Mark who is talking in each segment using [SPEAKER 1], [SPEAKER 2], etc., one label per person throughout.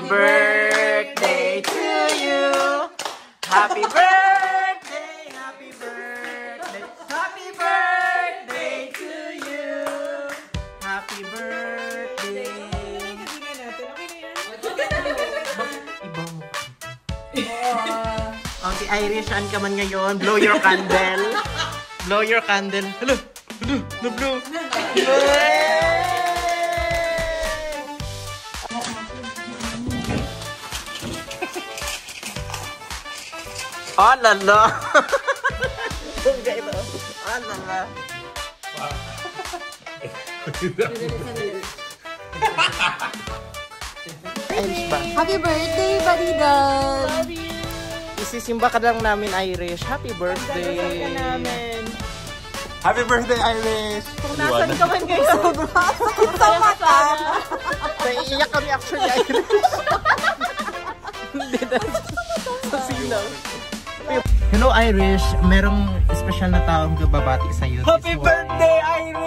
[SPEAKER 1] birthday to you. Happy birthday, happy birthday, happy birthday to you. Happy birthday. Okay, Irish, saan ka man ngayon? Blow your candle. Blow your candle. Hello, blow. Oh, lala. Oh, lala.
[SPEAKER 2] Happy birthday, Buddy Dog!
[SPEAKER 1] Isisimba ka lang namin, Irish. Happy birthday!
[SPEAKER 2] Ka namin.
[SPEAKER 1] Happy birthday, Irish!
[SPEAKER 2] Kung nasan ka man ngayon, sa mata!
[SPEAKER 1] Naiiyak kami actually, Irish. Hindi na. Sa sinaw. Hello, Irish. Merong special na taong babati sa'yo. Happy birthday, Irish!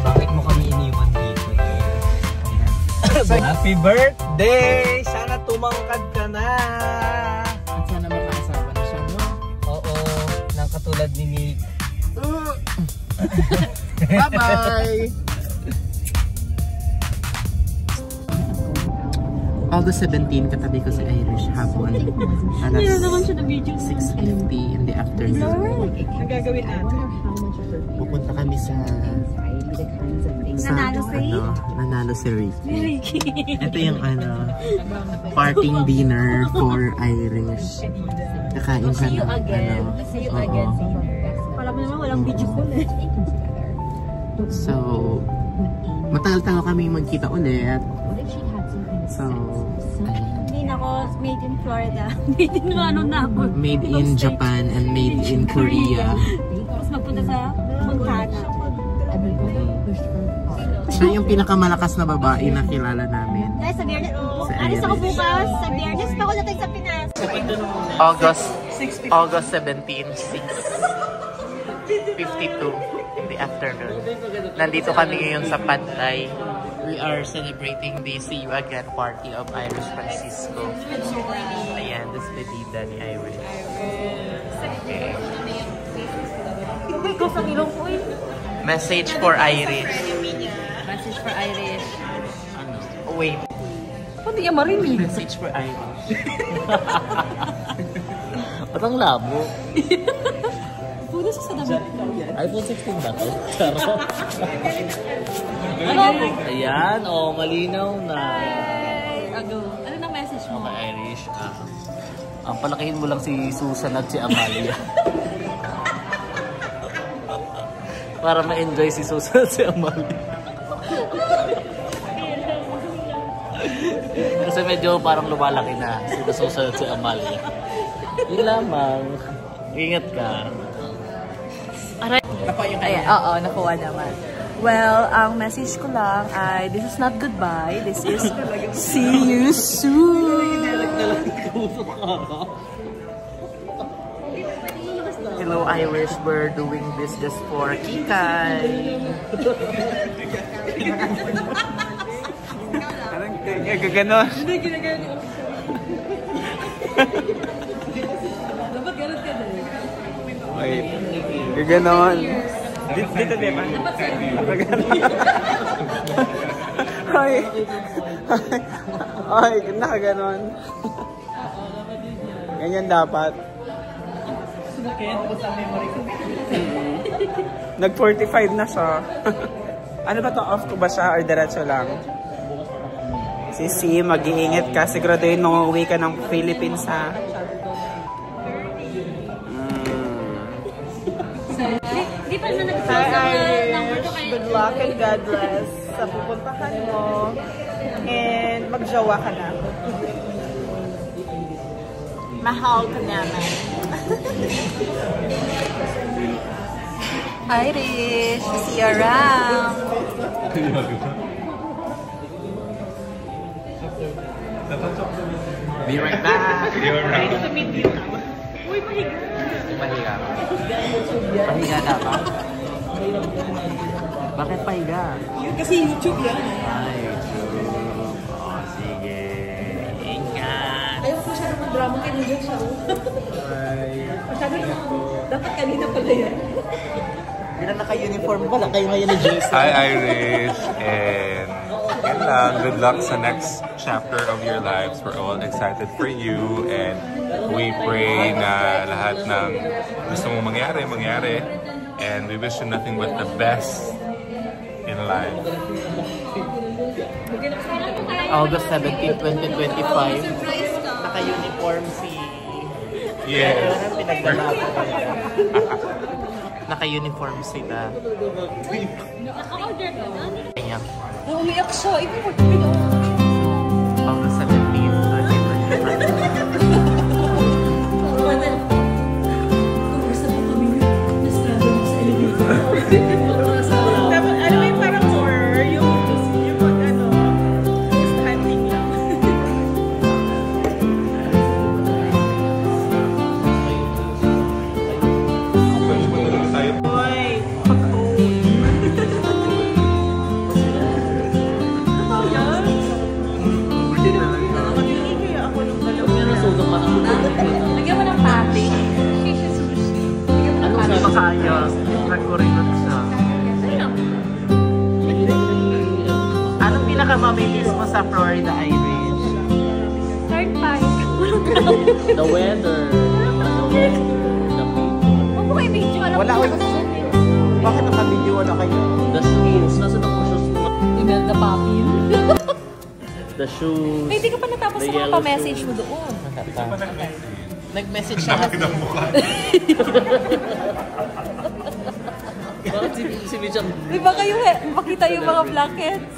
[SPEAKER 1] Bakit mo kami iniwan dito? Happy birthday! Sana tumangkad ka na! At sana makaasawa na siya, no? Oo, nang katulad ni Nick. Bye-bye! August 17, katabi ko si Irish hapon. Alas 6:50 in the afternoon.
[SPEAKER 2] Ang gagawin natin?
[SPEAKER 1] Pupunta kami sa nanalo si Ricky. Ito yung parting dinner for Irish. Kakain sa
[SPEAKER 2] See you again. Wala mo naman, walang video call eh.
[SPEAKER 1] So, matagal-tagal kami magkita ulit. So,
[SPEAKER 2] hindi na ako made in Florida. Made in na ako.
[SPEAKER 1] Made in Japan and made in Korea.
[SPEAKER 2] Tapos magpunta sa Montana.
[SPEAKER 1] Siya yung pinakamalakas na babae na kilala namin.
[SPEAKER 2] Guys, sa Biyernes. Alis ako bukas. Sa Biyernes pa ako natin sa Pinas.
[SPEAKER 1] August 17, 6:52 in the afternoon. Nandito kami ngayon sa Pad Thai. We are celebrating the See You Again party of Irish Francisco. Ayan, this is the dida ni Irish. Okay. Message for Irish.
[SPEAKER 2] Message for Irish.
[SPEAKER 1] Ano? Oh, wait.
[SPEAKER 2] Hindi niya marinig.
[SPEAKER 1] Message for Irish. Ba't ang labo?
[SPEAKER 2] Puno siya sa damit.
[SPEAKER 1] iPhone 16 ba ito? Charo. Ayan, malinaw na.
[SPEAKER 2] Ano nang message mo?
[SPEAKER 1] Okay, Irish. Ang palakihin mo lang si Susan at si Amalia. Para ma-enjoy si Susan at si Amalia. Kasi medyo parang lumalaki na si Susan at si Amalia. Yun lamang. Ingat ka.
[SPEAKER 2] Ayan, oo, nakuha naman. Well, ang message ko lang ay, this is not goodbye, this is see you soon!
[SPEAKER 1] Hello, Irish. We're doing this just for Kikay. Gaganon.
[SPEAKER 2] Hindi, ginagano. Dapat ganun ka din.
[SPEAKER 1] Wait. Gaganon. Dito, diba? Ay. Ay, nakaganon. Ganyan dapat. Nag-45 na siya. Ano ba to? Off ko ba siya or diretso lang? Sisi, mag-iingat ka. Siguraduhin nung uwi ka ng Philippines, ha?
[SPEAKER 2] Di pa na nagsasawa ng
[SPEAKER 3] Good luck and God bless sa pupuntahan mo. And magjowa ka na. Mahal ka naman.
[SPEAKER 2] Irish, see you around.
[SPEAKER 1] Be right back.
[SPEAKER 3] Ready to meet you. Uy, mahiga.
[SPEAKER 1] Mahiga ka. Mahiga ka pa? Bakit pahiga?
[SPEAKER 2] Kasi YouTube yan.
[SPEAKER 1] Ay, YouTube. Oh, sige. Ingat.
[SPEAKER 2] Ayaw ko siya naman drama kay Ninja siya. Masyado naman. Dapat kanina pala yan.
[SPEAKER 1] Hindi na naka-uniform pala. Kayo ngayon ni Jason.
[SPEAKER 4] Hi, Irish. And yun lang. Good luck sa next chapter of your lives. We're all excited for you. And we pray na lahat ng gusto mong mangyari. And we wish you nothing but the best in life.
[SPEAKER 1] August 17, 2025. Naka-uniform si...
[SPEAKER 4] Yes.
[SPEAKER 1] Naka-uniform sila.
[SPEAKER 5] Naka-order ka na?
[SPEAKER 1] Ayan.
[SPEAKER 2] Umiyak siya.
[SPEAKER 1] August 17, 2025.
[SPEAKER 3] Dapat, ano may parang horror, yung ano, standing lang. Hoy, magiging kaya ako nung dalawa.
[SPEAKER 2] Lagyan mo ng patty.
[SPEAKER 1] Anong sa makaya? Nag-urinot siya. Anong pinakamamimiss mo sa Florida, Irish?
[SPEAKER 5] Third part.
[SPEAKER 1] The weather.
[SPEAKER 5] Huwag mo kayo video. Alam
[SPEAKER 1] Wala
[SPEAKER 5] ko
[SPEAKER 1] ako. Bakit naka-video na kayo? The shoes. Nasaan ang shoes mo?
[SPEAKER 2] Imelda Papi.
[SPEAKER 1] The shoes.
[SPEAKER 2] Ay, hindi ka pa natapos sa mga pa-message mo doon.
[SPEAKER 1] Nag-message siya. Bakit si Mitchell?
[SPEAKER 2] Di ba kayo makita yung mga blankets?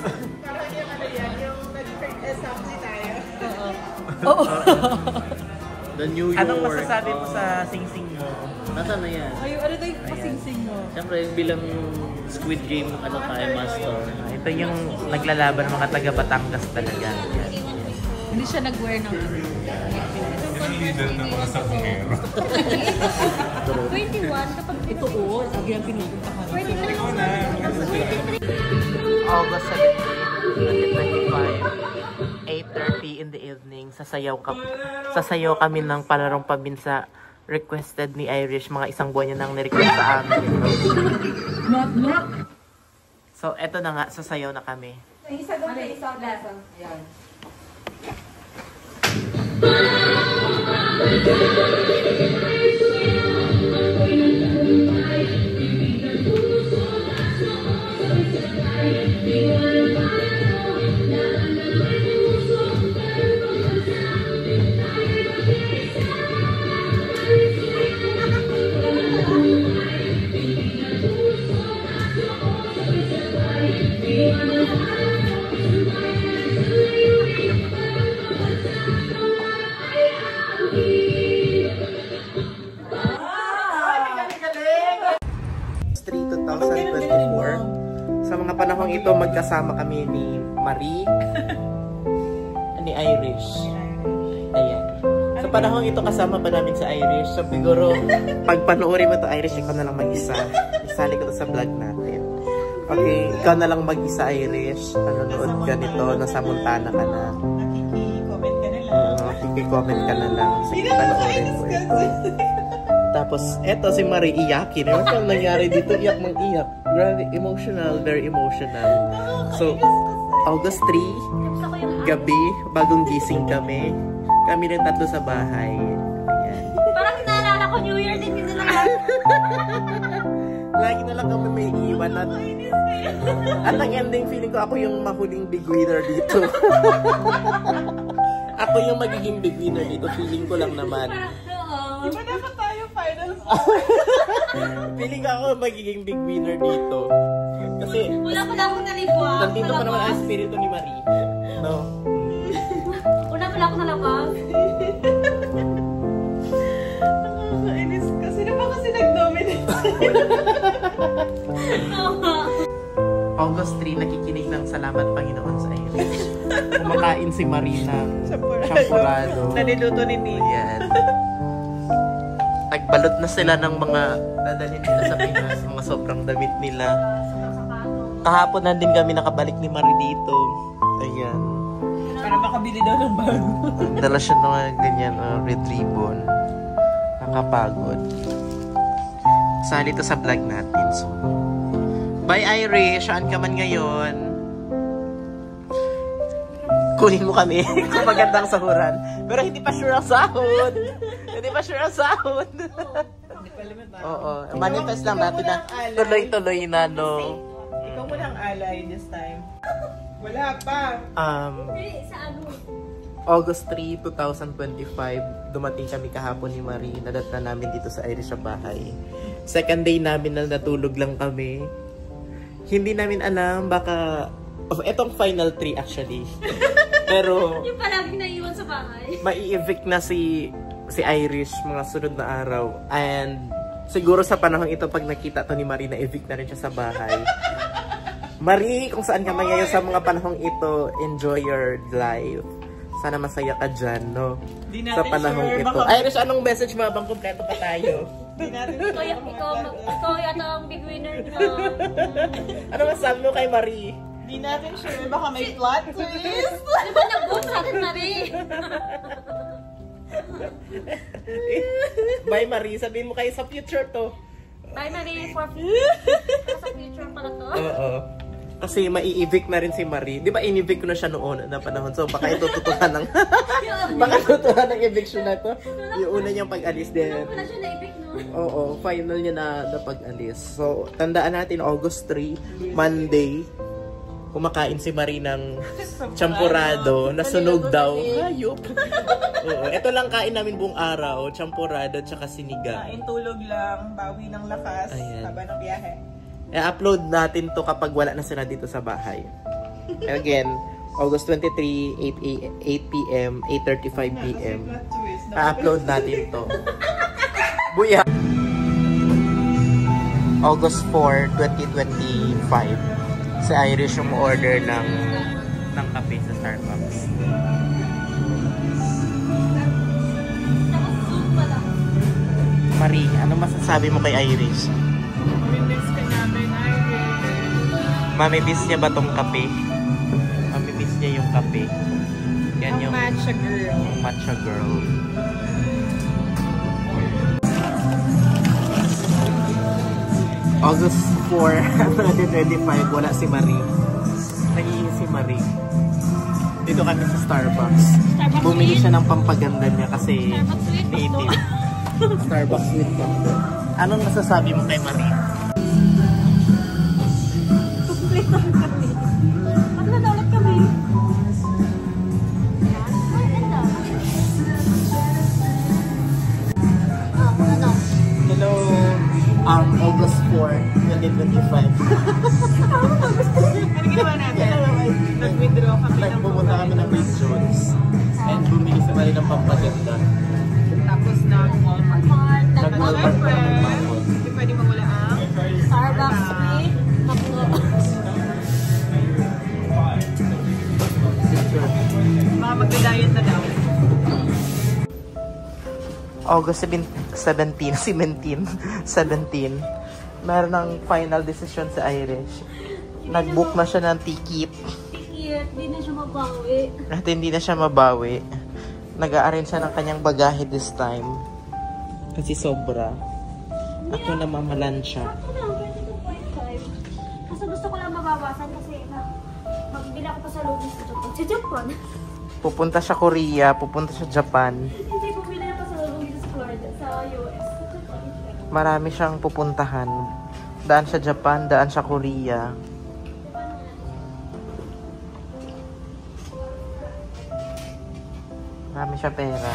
[SPEAKER 2] Oo.
[SPEAKER 1] The New York. Anong masasabi mo sa sing-sing mo? Nasaan na yan?
[SPEAKER 2] Ay, ano tayo pasingsing mo?
[SPEAKER 1] Siyempre, bilang Squid Game, ano tayo, master. Ito yung naglalaban ng mga taga Batangas talaga.
[SPEAKER 2] Hindi siya nag-wear ng...
[SPEAKER 4] Leader ng mga sabungero.
[SPEAKER 5] 21 kapag
[SPEAKER 2] Ito o, lagi ang pinupunta ka.
[SPEAKER 5] 23.
[SPEAKER 1] August 17, 2025, 8:30 in the evening, sasayaw kami ng palarong pambinsa requested ni Irish. Mga isang buwan niya nang nirequest sa amin. So, eto na nga, sasayaw na kami.
[SPEAKER 2] Isa doon sa isang lesson. Ayan.
[SPEAKER 1] Sa mga panahong ito, magkasama kami ni Marie, ni Irish. Ayan. Sa panahong ito, kasama pa namin sa Irish. So, siguro, pag panoorin mo to Irish, ikaw na lang mag-isa. Isali ko to sa vlog natin. Okay, ikaw na lang mag-isa, Irish. Panonood ka nito, nasa Montana ka na.
[SPEAKER 3] Nakiki-comment ka na lang.
[SPEAKER 1] Nakiki-comment ka na lang. Sige, panoorin ko ito. Tapos, eto si Marie iyakin. Ano pang nangyari dito? Iyak mang iyak. Grabe, emotional, very emotional. So, August 3, gabi, bagong gising kami. Kami rin tatlo sa bahay. Ayan.
[SPEAKER 5] Parang naalala ko New Year din nila lang.
[SPEAKER 1] Lagi na lang kami may iwan. At ang ending, feeling ko ako yung mahuling big winner dito. Ako yung magiging big winner dito. Feeling ko lang naman.
[SPEAKER 3] Di ba dapat tayo finals?
[SPEAKER 1] Feeling ko ako magiging big winner dito. Kasi
[SPEAKER 5] Wala pala akong nalibwa.
[SPEAKER 1] nandito pa naman ang espiritu ni Marie. No?
[SPEAKER 5] Wala pala akong nalabas.
[SPEAKER 3] Nakakainis kasi na ba kasi nag-dominate?
[SPEAKER 1] August 3, nakikinig ng Salamat Panginoon sa Irish. Kumakain si Marie ng champurado.
[SPEAKER 3] Naniluto ni Nick.
[SPEAKER 1] Ayan. Nagbalot na sila ng mga dadalhin nila sa Pinas, mga sobrang damit nila. Kahapon na din kami nakabalik ni Marie dito. Ayan.
[SPEAKER 3] Para makabili daw ng bago.
[SPEAKER 1] Dala siya ng ganyan, red ribbon. Nakapagod. Sali to sa vlog natin. So, bye Irish! Saan ka man ngayon? Kunin mo kami kung magandang sahuran. Pero hindi pa sure ang sahod. Hindi pa sure ang sahod. Oo. Manifest lang natin na tuloy-tuloy na, no?
[SPEAKER 3] Ikaw mo lang alay this time. Wala pa.
[SPEAKER 5] Sa ano?
[SPEAKER 1] August 3, 2025, dumating kami kahapon ni Marie. Nadat na namin dito sa Irish sa bahay. Second day namin na natulog lang kami. Hindi namin alam, baka... Oh, etong final 3 actually. Pero...
[SPEAKER 5] Yung palaging naiwan sa bahay.
[SPEAKER 1] Mai-evict na si Irish mga sunod na araw. And siguro sa panahon ito, pag nakita to ni Marie, na-evict na rin siya sa bahay. Marie, kung saan ka man ngayon sa mga panahong ito, enjoy your life. Sana masaya ka dyan, no? Sa panahong ito. Irish, anong message mo habang kumpleto pa tayo?
[SPEAKER 5] Ikaw yata ang big winner na.
[SPEAKER 1] Ano masabi mo kay Marie?
[SPEAKER 3] Di natin sure. Baka may plot twist.
[SPEAKER 5] Di ba nag-vote sa atin, Marie?
[SPEAKER 1] Bye Marie, sabihin mo kayo sa future to.
[SPEAKER 5] Bye, Marie. For sa future pala to.
[SPEAKER 1] Oo. Kasi mai-evict na rin si Marie. Di ba in-evict ko na siya noon na panahon? So baka itututuhan ng... baka tutuhan ng eviction na to. Yung una niyang pag-alis din.
[SPEAKER 5] Wala siya na-evict, no?
[SPEAKER 1] Oo, final niya na pag-alis. So tandaan natin, August 3, Monday, kumakain si Marie ng champurado. Nasunog daw. Hayop. Oo, ito lang kain namin buong araw. Champurado tsaka sinigang.
[SPEAKER 3] Kain tulog lang. Bawi ng lakas.
[SPEAKER 1] Ayan.
[SPEAKER 3] Haba ng biyahe.
[SPEAKER 1] I-upload natin to kapag wala na sila dito sa bahay. And again, August 23, 8 p.m., 8:35 p.m. I-upload natin to. Buya! August 4, 2025. Si Irish yung order ng kape sa Starbucks. Marie, ano masasabi mo kay Irish?
[SPEAKER 3] Mamimiss ka namin, Irish.
[SPEAKER 1] Mamimiss niya ba tong kape? Mamimiss niya yung kape. Yan
[SPEAKER 3] Ang
[SPEAKER 1] yung
[SPEAKER 3] matcha girl.
[SPEAKER 1] matcha girl. August 4, 2025, wala si Marie. Nag-iisa si Marie. Dito kami sa Starbucks. Bumili siya ng pampaganda niya kasi native. Starbucks with coffee. Anong masasabi mo kay Marie?
[SPEAKER 5] Complete ang kami. Pag nadaulat kami.
[SPEAKER 1] Hello, August 4, 2025.
[SPEAKER 3] Ano ginawa natin? Nag-withdraw kami ng
[SPEAKER 1] Pumunta kami ng St. John's and bumili si Marie ng pampaganda.
[SPEAKER 3] Tapos nag-Walmart.
[SPEAKER 1] Nag-Walmart pa kami ng Walmart.
[SPEAKER 3] Hindi pwede mawala ang
[SPEAKER 5] Starbucks with Maklo.
[SPEAKER 3] mga magda-diet na daw.
[SPEAKER 1] August 17, meron ng final decision sa Irish. Nag-book na siya ng ticket.
[SPEAKER 5] Di na siya mabawi.
[SPEAKER 1] At hindi na siya mabawi. Nag-a-arrange siya ng kanyang bagahe this time. Kasi sobra. At kung namamalan siya.
[SPEAKER 5] Ako lang, 22.5. Kasi gusto ko lang mabawasan kasi magbibili ako pa sa Lotus sa Japan.
[SPEAKER 1] Pupunta siya Korea, pupunta siya Japan.
[SPEAKER 5] Hindi ko bili pa sa Lotus sa Florida, sa US. Sa Japan.
[SPEAKER 1] Marami siyang pupuntahan. Daan siya Japan, daan siya Korea. Marami siya pera.